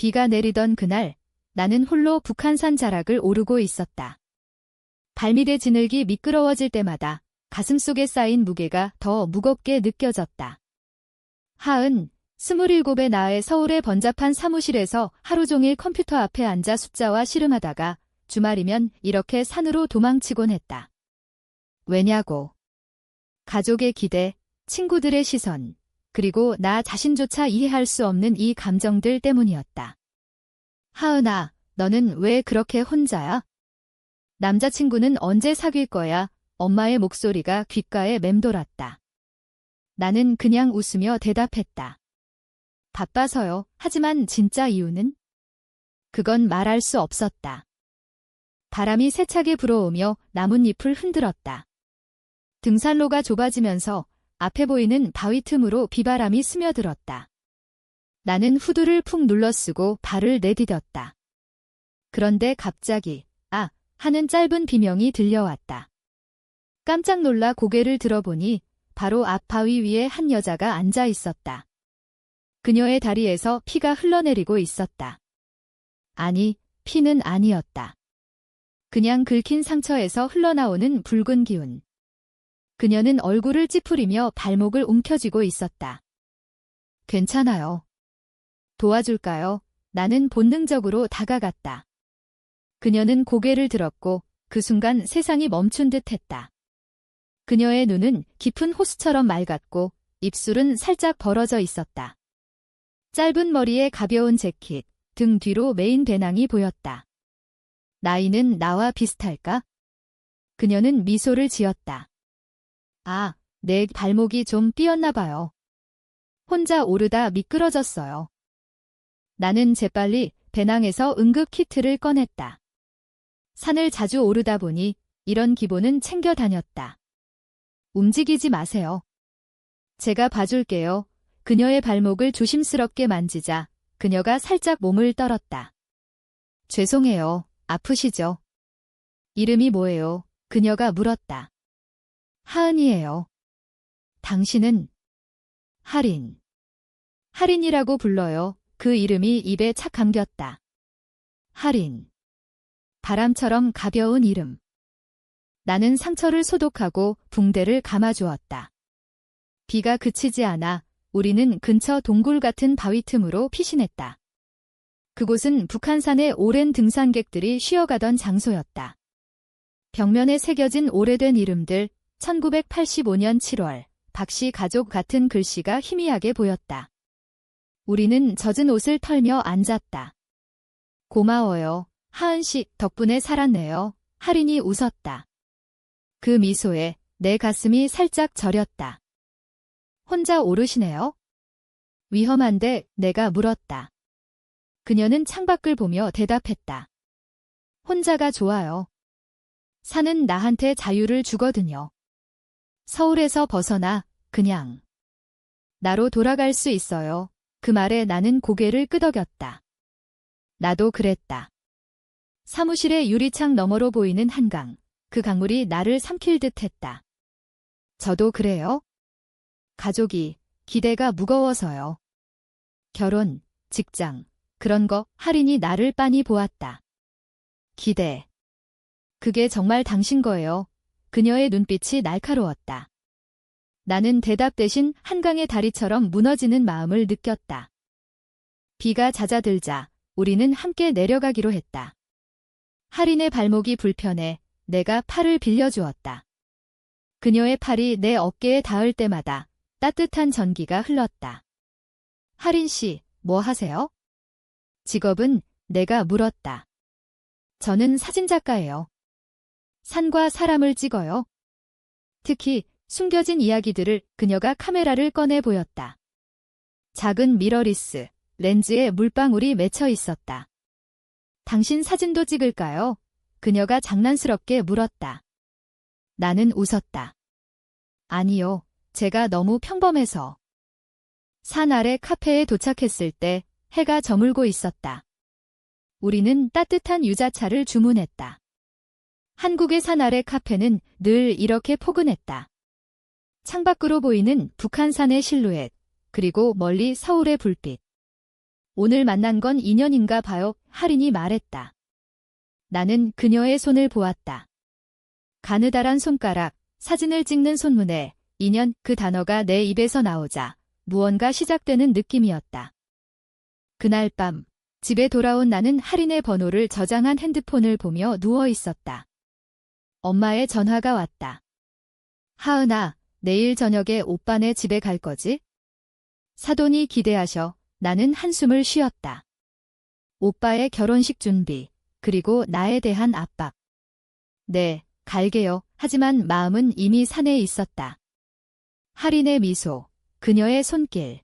비가 내리던 그날, 나는 홀로 북한산 자락을 오르고 있었다. 발밑의 진흙이 미끄러워질 때마다 가슴속에 쌓인 무게가 더 무겁게 느껴졌다. 27의 나의 서울의 번잡한 사무실에서 하루 종일 컴퓨터 앞에 앉아 숫자와 씨름하다가 주말이면 이렇게 산으로 도망치곤 했다. 왜냐고. 가족의 기대, 친구들의 시선, 그리고 나 자신조차 이해할 수 없는 이 감정들 때문이었다. 하은아, 너는 왜 그렇게 혼자야? 남자친구는 언제 사귈 거야? 엄마의 목소리가 귓가에 맴돌았다. 나는 그냥 웃으며 대답했다. 바빠서요. 하지만 진짜 이유는? 그건 말할 수 없었다. 바람이 세차게 불어오며 나뭇잎을 흔들었다. 등산로가 좁아지면서 앞에 보이는 바위 틈으로 비바람이 스며들었다. 나는 후드를 푹 눌러쓰고 발을 내디뎠다. 그런데 갑자기 하는 짧은 비명이 들려왔다. 깜짝 놀라 고개를 들어보니 바로 앞 바위 위에 한 여자가 앉아 있었다. 그녀의 다리에서 피가 흘러내리고 있었다. 아니, 피는 아니었다. 그냥 긁힌 상처에서 흘러나오는 붉은 기운. 그녀는 얼굴을 찌푸리며 발목을 움켜쥐고 있었다. 괜찮아요. 도와줄까요? 나는 본능적으로 다가갔다. 그녀는 고개를 들었고 그 순간 세상이 멈춘 듯 했다. 그녀의 눈은 깊은 호수처럼 맑았고 입술은 살짝 벌어져 있었다. 짧은 머리에 가벼운 재킷, 등 뒤로 메인 배낭이 보였다. 나이는 나와 비슷할까? 그녀는 미소를 지었다. 내 발목이 좀 삐었나 봐요. 혼자 오르다 미끄러졌어요. 나는 재빨리 배낭에서 응급 키트를 꺼냈다. 산을 자주 오르다 보니 이런 기본은 챙겨 다녔다. 움직이지 마세요. 제가 봐줄게요. 그녀의 발목을 조심스럽게 만지자 그녀가 살짝 몸을 떨었다. 죄송해요. 아프시죠? 이름이 뭐예요? 그녀가 물었다. 하은이에요. 당신은? 하린. 하린이라고 불러요. 그 이름이 입에 착 감겼다. 하린. 바람처럼 가벼운 이름. 나는 상처를 소독하고 붕대를 감아주었다. 비가 그치지 않아 우리는 근처 동굴 같은 바위 틈으로 피신했다. 그곳은 북한산의 오랜 등산객들이 쉬어가던 장소였다. 벽면에 새겨진 오래된 이름들, 1985년 7월, 박씨 가족 같은 글씨가 희미하게 보였다. 우리는 젖은 옷을 털며 앉았다. 고마워요. 하은씨 덕분에 살았네요. 하린이 웃었다. 그 미소에 내 가슴이 살짝 저렸다. 혼자 오르시네요? 위험한데 내가 물었다. 그녀는 창밖을 보며 대답했다. 혼자가 좋아요. 산은 나한테 자유를 주거든요. 서울에서 벗어나 그냥 나로 돌아갈 수 있어요. 그 말에 나는 고개를 끄덕였다. 나도 그랬다. 사무실의 유리창 너머로 보이는 한강, 그 강물이 나를 삼킬 듯 했다. 저도 그래요? 가족이, 기대가 무거워서요. 결혼, 직장, 그런 거 하린이 나를 빤히 보았다. 기대. 그게 정말 당신 거예요. 그녀의 눈빛이 날카로웠다. 나는 대답 대신 한강의 다리처럼 무너지는 마음을 느꼈다. 비가 잦아들자 우리는 함께 내려가기로 했다. 하린의 발목이 불편해 내가 팔을 빌려주었다. 그녀의 팔이 내 어깨에 닿을 때마다 따뜻한 전기가 흘렀다. 하린 씨, 뭐 하세요? 직업은? 내가 물었다. 저는 사진작가예요. 산과 사람을 찍어요. 특히 숨겨진 이야기들을 그녀가 카메라를 꺼내 보였다. 작은 미러리스, 렌즈에 물방울이 맺혀 있었다. 당신 사진도 찍을까요? 그녀가 장난스럽게 물었다. 나는 웃었다. 아니요, 제가 너무 평범해서. 산 아래 카페에 도착했을 때 해가 저물고 있었다. 우리는 따뜻한 유자차를 주문했다. 한국의 산 아래 카페는 늘 이렇게 포근했다. 창밖으로 보이는 북한산의 실루엣, 그리고 멀리 서울의 불빛. 오늘 만난 건 인연인가 봐요. 할인이 말했다. 나는 그녀의 손을 보았다. 가느다란 손가락, 사진을 찍는 손문에 인연 그 단어가 내 입에서 나오자 무언가 시작되는 느낌이었다. 그날 밤 집에 돌아온 나는 할인의 번호를 저장한 핸드폰을 보며 누워 있었다. 엄마의 전화가 왔다. 하은아, 내일 저녁에 오빠네 집에 갈 거지? 사돈이 기대하셔. 나는 한숨을 쉬었다. 오빠의 결혼식 준비, 그리고 나에 대한 압박. 네, 갈게요. 하지만 마음은 이미 산에 있었다. 할인의 미소, 그녀의 손길.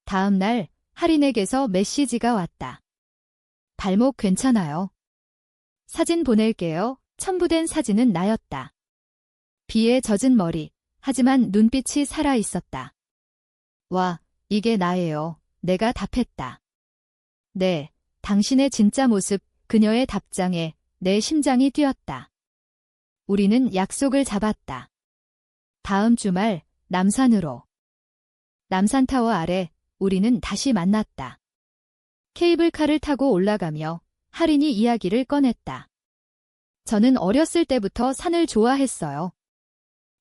다음 날 할인에게서 메시지가 왔다. 발목 괜찮아요? 사진 보낼게요. 첨부된 사진은 나였다. 비에 젖은 머리, 하지만 눈빛이 살아 있었다. 와, 이게 나예요. 내가 답했다. 네, 당신의 진짜 모습, 그녀의 답장에 내 심장이 뛰었다. 우리는 약속을 잡았다. 다음 주말, 남산으로. 남산타워 아래 우리는 다시 만났다. 케이블카를 타고 올라가며 할인이 이야기를 꺼냈다. 저는 어렸을 때부터 산을 좋아했어요.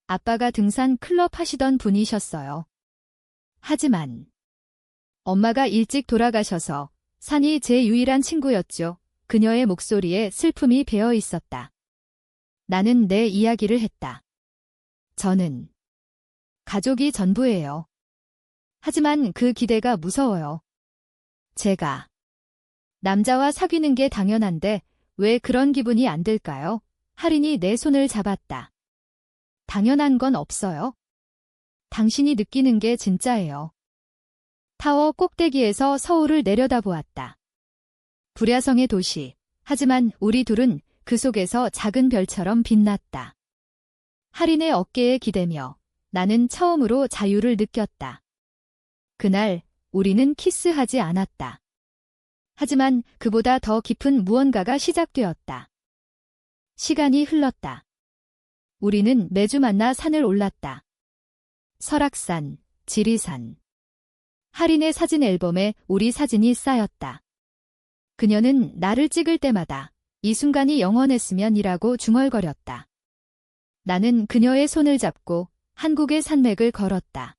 아빠가 등산 클럽 하시던 분이셨어요. 하지만 엄마가 일찍 돌아가셔서 산이 제 유일한 친구였죠. 그녀의 목소리에 슬픔이 배어 있었다. 나는 내 이야기를 했다. 저는 가족이 전부예요. 하지만 그 기대가 무서워요. 제가 남자와 사귀는 게 당연한데 왜 그런 기분이 안 들까요? 할인이 내 손을 잡았다. 당연한 건 없어요. 당신이 느끼는 게 진짜예요. 타워 꼭대기에서 서울을 내려다보았다. 불야성의 도시. 하지만 우리 둘은 그 속에서 작은 별처럼 빛났다. 할인의 어깨에 기대며 나는 처음으로 자유를 느꼈다. 그날 우리는 키스하지 않았다. 하지만 그보다 더 깊은 무언가가 시작되었다. 시간이 흘렀다. 우리는 매주 만나 산을 올랐다. 설악산, 지리산. 할인의 사진 앨범에 우리 사진이 쌓였다. 그녀는 나를 찍을 때마다 이 순간이 영원했으면이라고 중얼거렸다. 나는 그녀의 손을 잡고 한국의 산맥을 걸었다.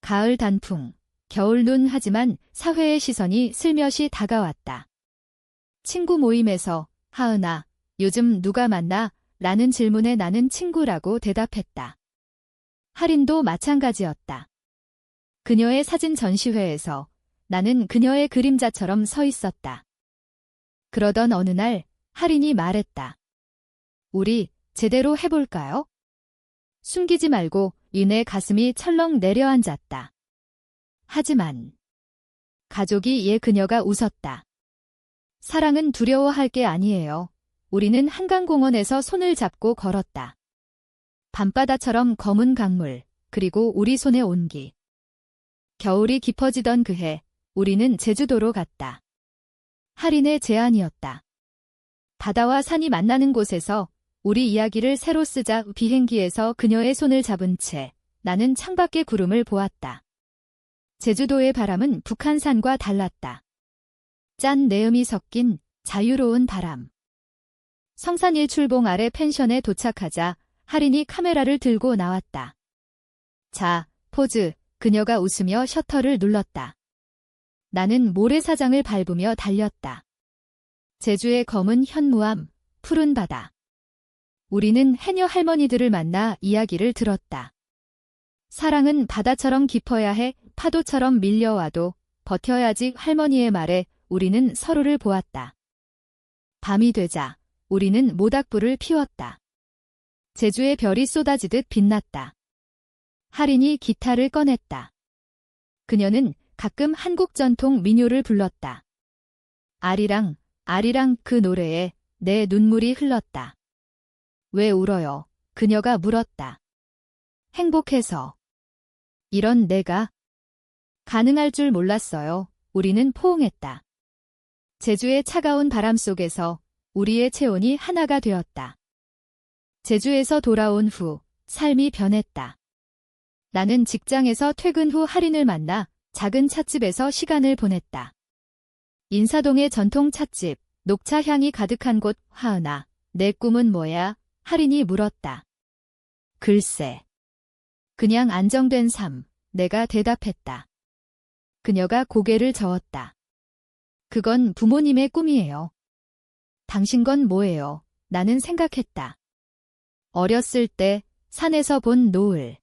가을 단풍, 겨울 눈 하지만 사회의 시선이 슬며시 다가왔다. 친구 모임에서 하은아, 요즘 누가 만나? 라는 질문에 나는 친구라고 대답했다. 할인도 마찬가지였다. 그녀의 사진 전시회에서 나는 그녀의 그림자처럼 서 있었다. 그러던 어느 날 할인이 말했다. 우리 제대로 해볼까요? 숨기지 말고 이내 가슴이 철렁 내려앉았다. 하지만 가족이 그녀가 웃었다. 사랑은 두려워할 게 아니에요. 우리는 한강공원에서 손을 잡고 걸었다. 밤바다처럼 검은 강물, 그리고 우리 손의 온기. 겨울이 깊어지던 그해, 우리는 제주도로 갔다. 할인의 제안이었다. 바다와 산이 만나는 곳에서 우리 이야기를 새로 쓰자. 비행기에서 그녀의 손을 잡은 채 나는 창밖의 구름을 보았다. 제주도의 바람은 북한산과 달랐다. 짠 내음이 섞인 자유로운 바람. 성산 일출봉 아래 펜션에 도착하자 할인이 카메라를 들고 나왔다. 자, 포즈. 그녀가 웃으며 셔터를 눌렀다. 나는 모래사장을 밟으며 달렸다. 제주의 검은 현무암, 푸른 바다. 우리는 해녀 할머니들을 만나 이야기를 들었다. 사랑은 바다처럼 깊어야 해. 파도처럼 밀려와도 버텨야지. 할머니의 말에 우리는 서로를 보았다. 밤이 되자 우리는 모닥불을 피웠다. 제주의 별이 쏟아지듯 빛났다. 할인이 기타를 꺼냈다. 그녀는 가끔 한국 전통 민요를 불렀다. 아리랑, 아리랑 그 노래에 내 눈물이 흘렀다. 왜 울어요? 그녀가 물었다. 행복해서. 이런 내가 가능할 줄 몰랐어요. 우리는 포옹했다. 제주의 차가운 바람 속에서 우리의 체온이 하나가 되었다. 제주에서 돌아온 후 삶이 변했다. 나는 직장에서 퇴근 후 할인을 만나 작은 찻집에서 시간을 보냈다. 인사동의 전통 찻집, 녹차 향이 가득한 곳. 하은아, 내 꿈은 뭐야? 할인이 물었다. 글쎄. 그냥 안정된 삶, 내가 대답했다. 그녀가 고개를 저었다. 그건 부모님의 꿈이에요. 당신 건 뭐예요? 나는 생각했다. 어렸을 때 산에서 본 노을.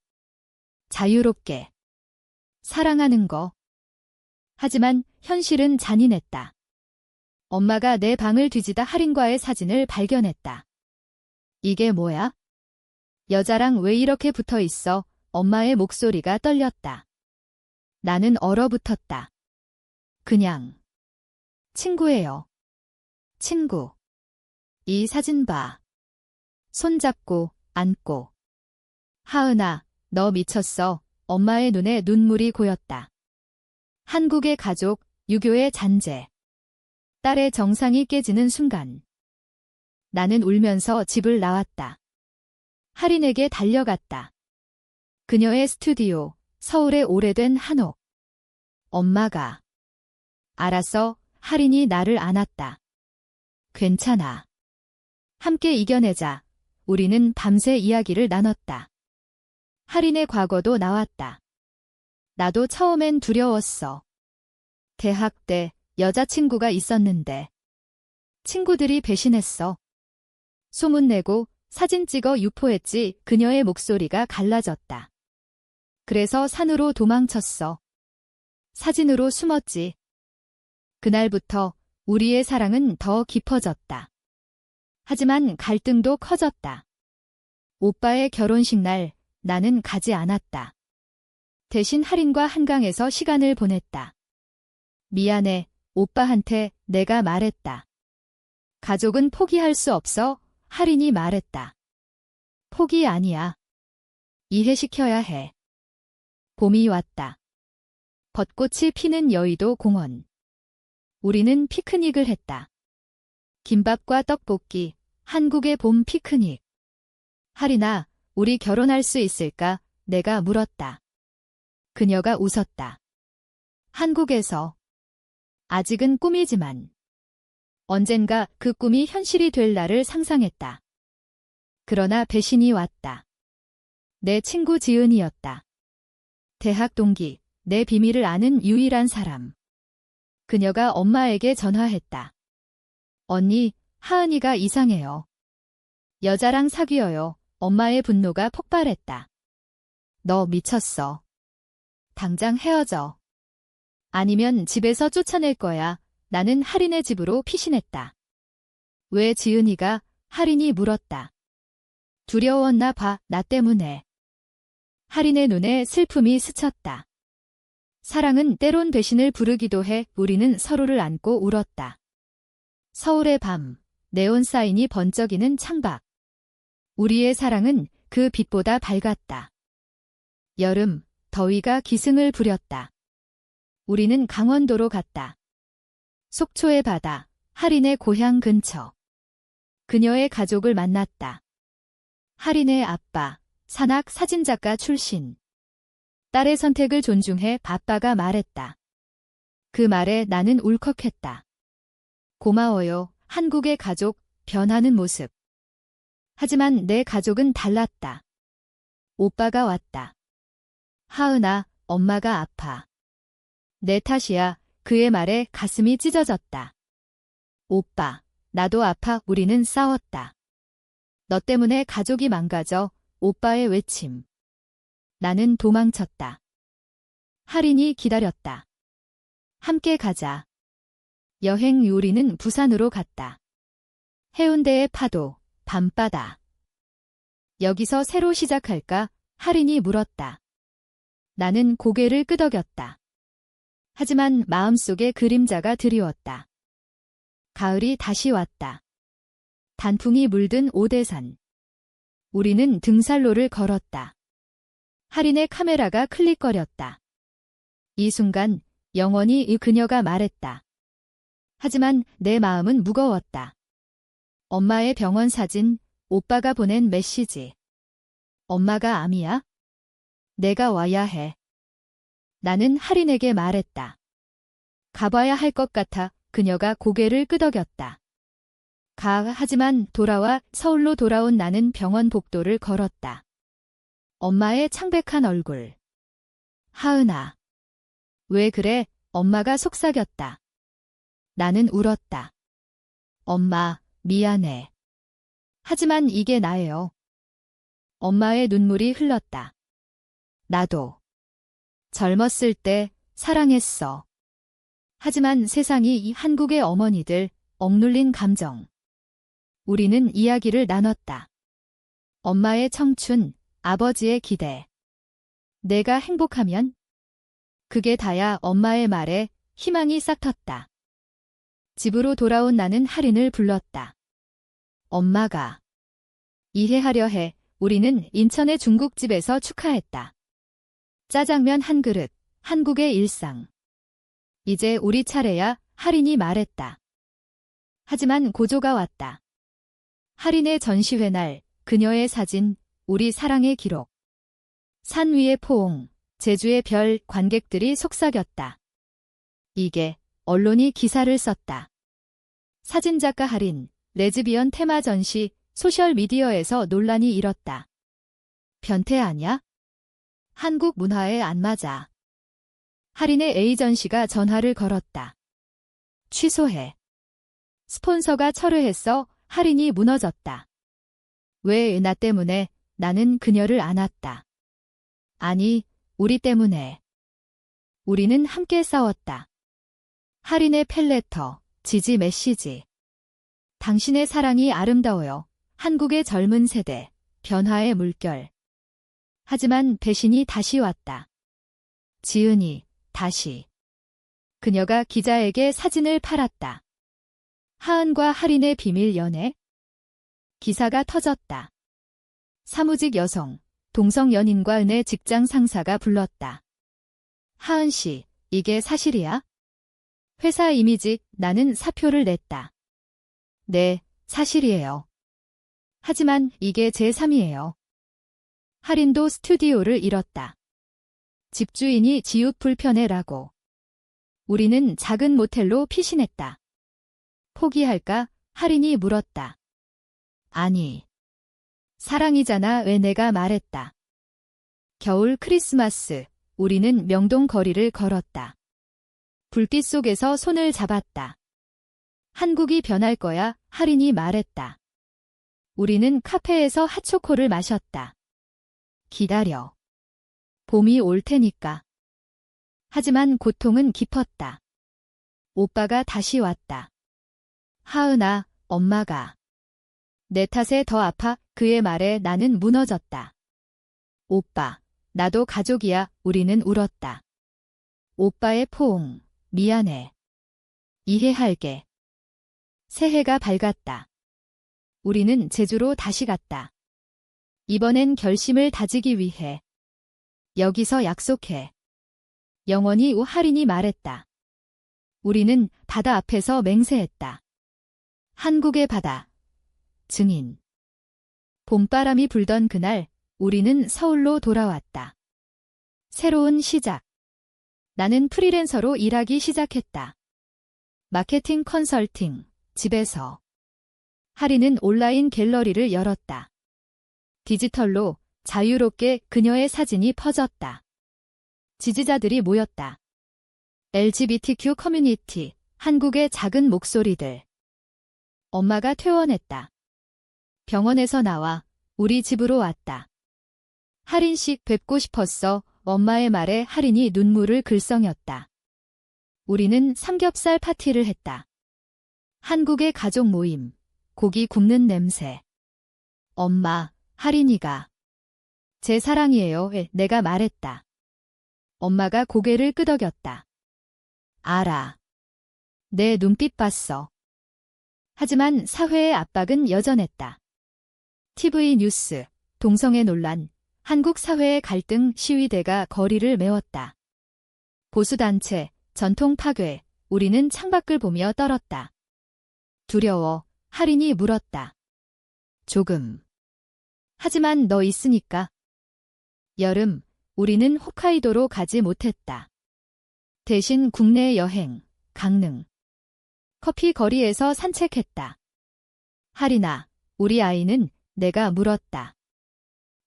자유롭게. 사랑하는 거. 하지만 현실은 잔인했다. 엄마가 내 방을 뒤지다 할인과의 사진을 발견했다. 이게 뭐야? 여자랑 왜 이렇게 붙어 있어? 엄마의 목소리가 떨렸다. 나는 얼어붙었다. 그냥. 친구예요. 친구. 이 사진 봐. 손잡고, 안고. 하은아, 너 미쳤어. 엄마의 눈에 눈물이 고였다. 한국의 가족, 유교의 잔재. 딸의 정상이 깨지는 순간. 나는 울면서 집을 나왔다. 할인에게 달려갔다. 그녀의 스튜디오, 서울의 오래된 한옥. 엄마가. 알았어, 할인이 나를 안았다. 괜찮아. 함께 이겨내자. 우리는 밤새 이야기를 나눴다. 할인의 과거도 나왔다. 나도 처음엔 두려웠어. 대학 때 여자친구가 있었는데 친구들이 배신했어. 소문내고 사진 찍어 유포했지. 그녀의 목소리가 갈라졌다. 그래서 산으로 도망쳤어. 사진으로 숨었지. 그날부터 우리의 사랑은 더 깊어졌다. 하지만 갈등도 커졌다. 오빠의 결혼식 날 나는 가지 않았다. 대신 할인과 한강에서 시간을 보냈다. 미안해, 오빠한테 내가 말했다. 가족은 포기할 수 없어. 할인이 말했다. 포기 아니야. 이해시켜야 해. 봄이 왔다. 벚꽃이 피는 여의도 공원. 우리는 피크닉을 했다. 김밥과 떡볶이, 한국의 봄 피크닉. 할인아, 우리 결혼할 수 있을까? 내가 물었다. 그녀가 웃었다. 한국에서. 아직은 꿈이지만. 언젠가 그 꿈이 현실이 될 날을 상상했다. 그러나 배신이 왔다. 내 친구 지은이었다. 대학 동기, 내 비밀을 아는 유일한 사람. 그녀가 엄마에게 전화했다. 언니, 하은이가 이상해요. 여자랑 사귀어요. 엄마의 분노가 폭발했다. 너 미쳤어. 당장 헤어져. 아니면 집에서 쫓아낼 거야. 나는 할인의 집으로 피신했다. 왜 지은이가? 할인이 물었다. 두려웠나 봐, 나 때문에. 할인의 눈에 슬픔이 스쳤다. 사랑은 때론 배신을 부르기도 해. 우리는 서로를 안고 울었다. 서울의 밤, 네온 사인이 번쩍이는 창밖. 우리의 사랑은 그 빛보다 밝았다. 여름, 더위가 기승을 부렸다. 우리는 강원도로 갔다. 속초의 바다, 할인의 고향 근처. 그녀의 가족을 만났다. 할인의 아빠, 산악 사진작가 출신. 딸의 선택을 존중해. 아빠가 말했다. 그 말에 나는 울컥했다. 고마워요, 한국의 가족, 변하는 모습. 하지만 내 가족은 달랐다. 오빠가 왔다. 하은아, 엄마가 아파. 내 탓이야. 그의 말에 가슴이 찢어졌다. 오빠, 나도 아파. 우리는 싸웠다. 너 때문에 가족이 망가져. 오빠의 외침. 나는 도망쳤다. 할인이 기다렸다. 함께 가자. 여행 우리는 부산으로 갔다. 해운대의 파도, 밤바다. 여기서 새로 시작할까? 할인이 물었다. 나는 고개를 끄덕였다. 하지만 마음속에 그림자가 드리웠다. 가을이 다시 왔다. 단풍이 물든 오대산. 우리는 등산로를 걸었다. 할인의 카메라가 클릭거렸다. 이 순간 영원히 그녀가 말했다. 하지만 내 마음은 무거웠다. 엄마의 병원 사진, 오빠가 보낸 메시지. 엄마가 암이야? 내가 와야 해. 나는 할인에게 말했다. 가봐야 할 것 같아. 그녀가 고개를 끄덕였다. 하지만 서울로 돌아온 나는 병원 복도를 걸었다. 엄마의 창백한 얼굴. 하은아. 왜 그래? 엄마가 속삭였다. 나는 울었다. 엄마, 미안해. 하지만 이게 나예요. 엄마의 눈물이 흘렀다. 나도. 젊었을 때 사랑했어. 하지만 세상이 이 한국의 어머니들, 억눌린 감정. 우리는 이야기를 나눴다. 엄마의 청춘, 아버지의 기대. 내가 행복하면? 그게 다야. 엄마의 말에 희망이 싹 텄다. 집으로 돌아온 나는 할인을 불렀다. 엄마가 이해하려 해. 우리는 인천의 중국집에서 축하했다. 짜장면 한 그릇, 한국의 일상. 이제 우리 차례야. 할인이 말했다. 하지만 고조가 왔다. 할인의 전시회 날, 그녀의 사진, 우리 사랑의 기록. 산 위의 포옹, 제주의 별, 관객들이 속삭였다. 이게 언론이 기사를 썼다. 사진작가 할인, 레즈비언 테마 전시, 소셜미디어에서 논란이 일었다. 변태 아냐? 한국 문화에 안 맞아. 할인의 에이전시가 전화를 걸었다. 취소해. 스폰서가 철회했어. 할인이 무너졌다. 왜 나 때문에? 나는 그녀를 안았다. 아니, 우리 때문에. 우리는 함께 싸웠다. 할인의 펠레터, 지지 메시지. 당신의 사랑이 아름다워요. 한국의 젊은 세대, 변화의 물결. 하지만 배신이 다시 왔다. 지은이, 다시. 그녀가 기자에게 사진을 팔았다. 하은과 할인의 비밀 연애? 기사가 터졌다. 사무직 여성, 동성 연인과 은의 직장 상사가 불렀다. 하은 씨, 이게 사실이야? 회사 이미지, 나는 사표를 냈다. 네, 사실이에요. 하지만 이게 제3이에요. 할인도 스튜디오를 잃었다. 집주인이 지읒 불편해라고. 우리는 작은 모텔로 피신했다. 포기할까? 할인이 물었다. 아니. 사랑이잖아. 왜 내가 말했다. 겨울 크리스마스, 우리는 명동 거리를 걸었다. 불빛 속에서 손을 잡았다. 한국이 변할 거야. 할인이 말했다. 우리는 카페에서 핫초코를 마셨다. 기다려. 봄이 올 테니까. 하지만 고통은 깊었다. 오빠가 다시 왔다. 하은아, 엄마가. 내 탓에 더 아파. 그의 말에 나는 무너졌다. 오빠, 나도 가족이야. 우리는 울었다. 오빠의 포옹, 미안해. 이해할게. 새해가 밝았다. 우리는 제주로 다시 갔다. 이번엔 결심을 다지기 위해. 여기서 약속해. 영원히. 할인이 말했다. 우리는 바다 앞에서 맹세했다. 한국의 바다. 증인. 봄바람이 불던 그날, 우리는 서울로 돌아왔다. 새로운 시작. 나는 프리랜서로 일하기 시작했다. 마케팅 컨설팅, 집에서. 할인은 온라인 갤러리를 열었다. 디지털로 자유롭게 그녀의 사진이 퍼졌다. 지지자들이 모였다. LGBTQ 커뮤니티, 한국의 작은 목소리들. 엄마가 퇴원했다. 병원에서 나와 우리 집으로 왔다. 할인 씨 뵙고 싶었어. 엄마의 말에 할인이 눈물을 글썽였다. 우리는 삼겹살 파티를 했다. 한국의 가족 모임, 고기 굽는 냄새. 엄마, 할인이가. 제 사랑이에요. 내가 말했다. 엄마가 고개를 끄덕였다. 알아. 내 눈빛 봤어. 하지만 사회의 압박은 여전했다. TV 뉴스, 동성애 논란, 한국 사회의 갈등, 시위대가 거리를 메웠다. 보수단체, 전통 파괴, 우리는 창밖을 보며 떨었다. 두려워, 할인이 물었다. 조금. 하지만 너 있으니까. 여름, 우리는 홋카이도로 가지 못했다. 대신 국내 여행, 강릉. 커피 거리에서 산책했다. 하리나, 우리 아이는 내가 물었다.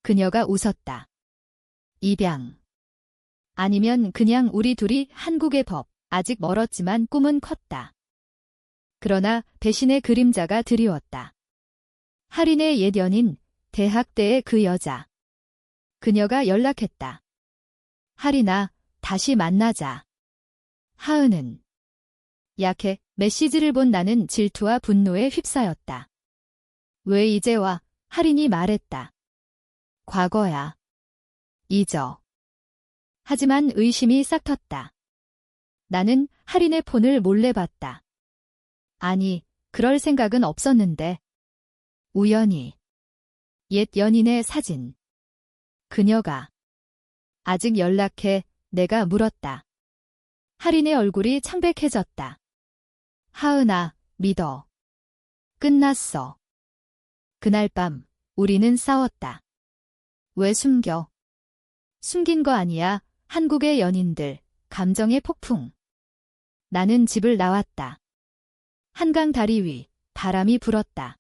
그녀가 웃었다. 입양. 아니면 그냥 우리 둘이 한국의 법. 아직 멀었지만 꿈은 컸다. 그러나 배신의 그림자가 드리웠다. 하린의 옛 연인, 대학 때의 그 여자. 그녀가 연락했다. 하리나, 다시 만나자. 하은은 약해. 메시지를 본 나는 질투와 분노에 휩싸였다. 왜 이제 와? 하린이 말했다. 과거야. 잊어. 하지만 의심이 싹 텄다. 나는 하린의 폰을 몰래 봤다. 아니, 그럴 생각은 없었는데. 우연히. 옛 연인의 사진. 그녀가. 아직 연락해. 내가 물었다. 하린의 얼굴이 창백해졌다. 하은아, 믿어. 끝났어. 그날 밤, 우리는 싸웠다. 왜 숨겨? 숨긴 거 아니야. 한국의 연인들, 감정의 폭풍. 나는 집을 나왔다. 한강 다리 위, 바람이 불었다.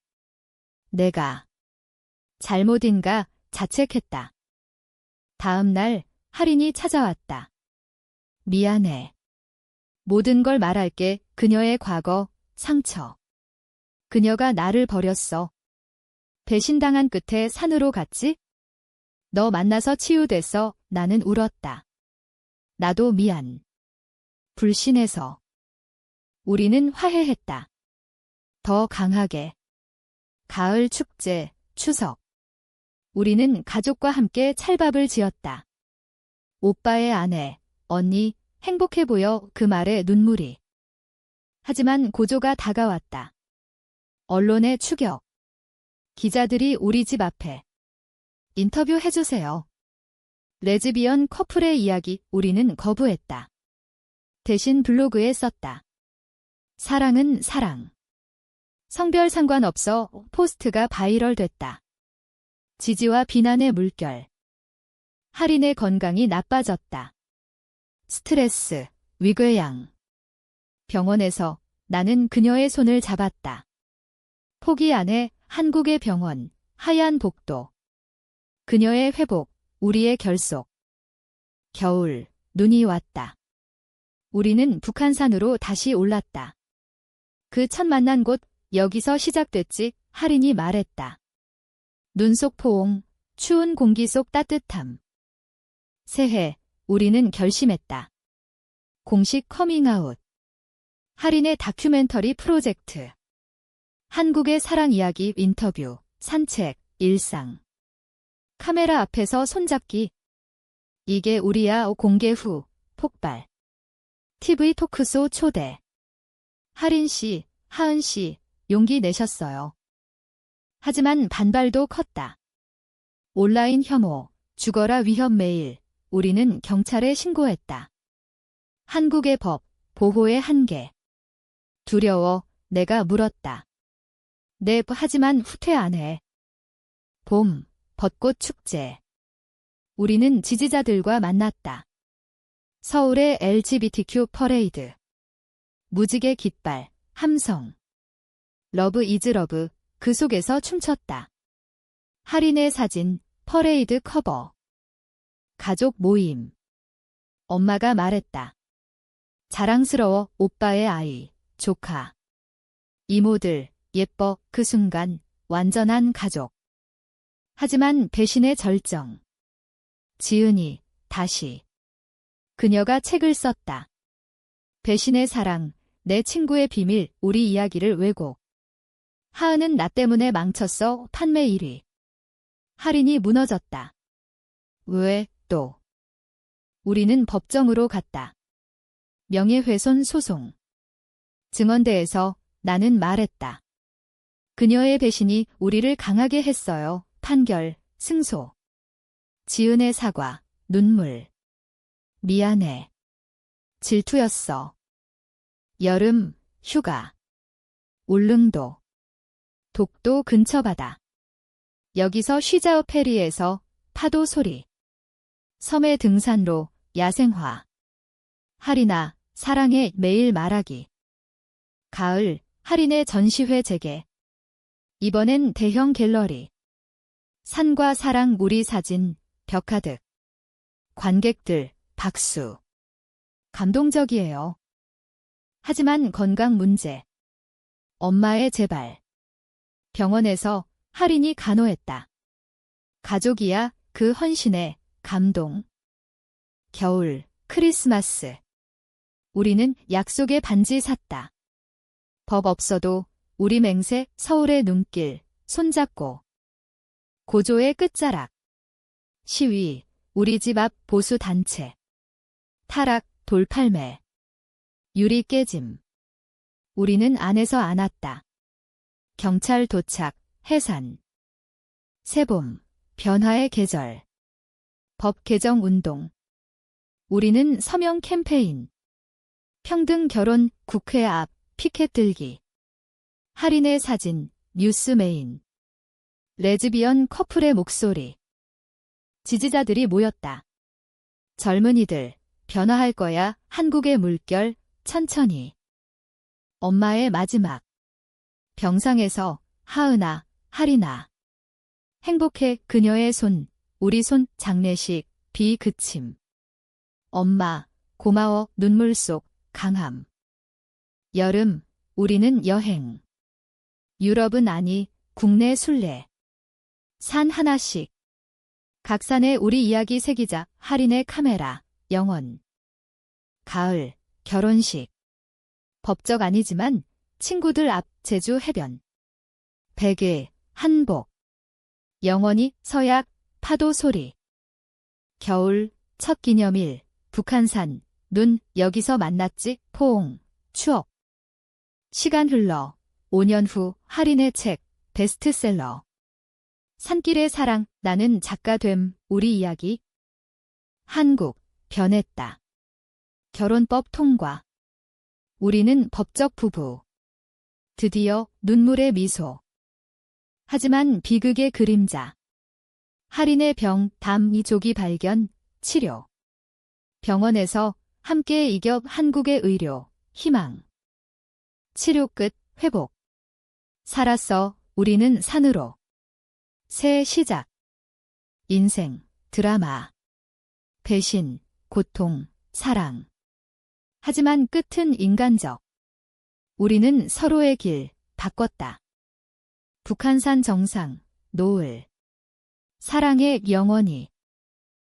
내가 잘못인가 자책했다. 다음 날, 하린이 찾아왔다. 미안해. 모든 걸 말할게. 그녀의 과거, 상처. 그녀가 나를 버렸어. 배신당한 끝에 산으로 갔지? 너 만나서 치유됐어. 나는 울었다. 나도 미안. 불신해서. 우리는 화해했다. 더 강하게. 가을 축제, 추석. 우리는 가족과 함께 찰밥을 지었다. 오빠의 아내, 언니, 행복해 보여. 그 말에 눈물이. 하지만 고조가 다가왔다. 언론의 추격. 기자들이 우리 집 앞에. 인터뷰 해주세요. 레즈비언 커플의 이야기. 우리는 거부했다. 대신 블로그에 썼다. 사랑은 사랑. 성별 상관없어. 포스트가 바이럴 됐다. 지지와 비난의 물결. 하린의 건강이 나빠졌다. 스트레스, 위궤양. 병원에서 나는 그녀의 손을 잡았다. 포기 안에 한국의 병원, 하얀 복도. 그녀의 회복, 우리의 결속. 겨울, 눈이 왔다. 우리는 북한산으로 다시 올랐다. 그 첫 만난 곳, 여기서 시작됐지. 하린이 말했다. 눈 속 포옹, 추운 공기 속 따뜻함. 새해, 우리는 결심했다. 공식 커밍아웃. 하린의 다큐멘터리 프로젝트. 한국의 사랑 이야기 인터뷰, 산책, 일상. 카메라 앞에서 손잡기. 이게 우리야. 공개 후, 폭발. TV 토크쇼 초대. 하린 씨, 하은 씨, 용기 내셨어요. 하지만 반발도 컸다. 온라인 혐오, 죽어라 위협 메일. 우리는 경찰에 신고했다. 한국의 법, 보호의 한계. 두려워. 내가 물었다. 네, 하지만 후퇴 안 해. 봄, 벚꽃 축제. 우리는 지지자들과 만났다. 서울의 LGBTQ 퍼레이드. 무지개 깃발, 함성. 러브 이즈 러브. 그 속에서 춤췄다. 하린의 사진, 퍼레이드 커버. 가족 모임. 엄마가 말했다. 자랑스러워. 오빠의 아이, 조카. 이모들, 예뻐. 그 순간, 완전한 가족. 하지만 배신의 절정. 지은이, 다시. 그녀가 책을 썼다. 배신의 사랑, 내 친구의 비밀. 우리 이야기를 왜곡. 하은은 나 때문에 망쳤어. 판매 1위. 하린이 무너졌다. 왜, 또. 우리는 법정으로 갔다. 명예훼손 소송. 증언대에서 나는 말했다. 그녀의 배신이 우리를 강하게 했어요. 판결, 승소. 지은의 사과, 눈물. 미안해. 질투였어. 여름, 휴가. 울릉도. 독도 근처 바다. 여기서 쉬자오. 페리에서 파도 소리. 섬의 등산로, 야생화. 할인아, 사랑해 매일 말하기. 가을, 할인의 전시회 재개. 이번엔 대형 갤러리. 산과 사랑 우리 사진, 벽가득. 관객들, 박수. 감동적이에요. 하지만 건강 문제. 엄마의 재발. 병원에서 할인이 간호했다. 가족이야 그 헌신에 감동. 겨울, 크리스마스. 우리는 약속의 반지 샀다. 법 없어도 우리 맹세 서울의 눈길 손잡고. 고조의 끝자락. 시위, 우리 집 앞 보수 단체. 타락, 돌팔매. 유리 깨짐. 우리는 안에서 안았다. 경찰 도착, 해산. 새봄, 변화의 계절. 법 개정 운동. 우리는 서명 캠페인. 평등 결혼, 국회 앞, 피켓 들기. 할인의 사진, 뉴스 메인. 레즈비언 커플의 목소리. 지지자들이 모였다. 젊은이들, 변화할 거야, 한국의 물결, 천천히. 엄마의 마지막. 병상에서, 하은아, 할인아. 행복해, 그녀의 손, 우리 손, 장례식, 비 그침. 엄마, 고마워, 눈물 속, 강함. 여름, 우리는 여행. 유럽은 아니, 국내 순례. 산 하나씩. 각 산에 우리 이야기 새기자, 할인의 카메라, 영원. 가을, 결혼식. 법적 아니지만 친구들 앞 제주 해변. 베개, 한복. 영원히 서약, 파도 소리. 겨울, 첫 기념일, 북한산, 눈, 여기서 만났지, 포옹, 추억. 시간 흘러, 5년 후, 할인의 책, 베스트셀러. 산길의 사랑, 나는 작가됨, 우리 이야기. 한국, 변했다. 결혼법 통과. 우리는 법적 부부. 드디어 눈물의 미소. 하지만 비극의 그림자. 할인의 병, 담, 이족이 발견, 치료. 병원에서 함께 이겨 한국의 의료, 희망. 치료 끝, 회복. 살았어, 우리는 산으로. 새 시작. 인생, 드라마. 배신, 고통, 사랑. 하지만 끝은 인간적. 우리는 서로의 길, 바꿨다. 북한산 정상, 노을. 사랑의 영원히.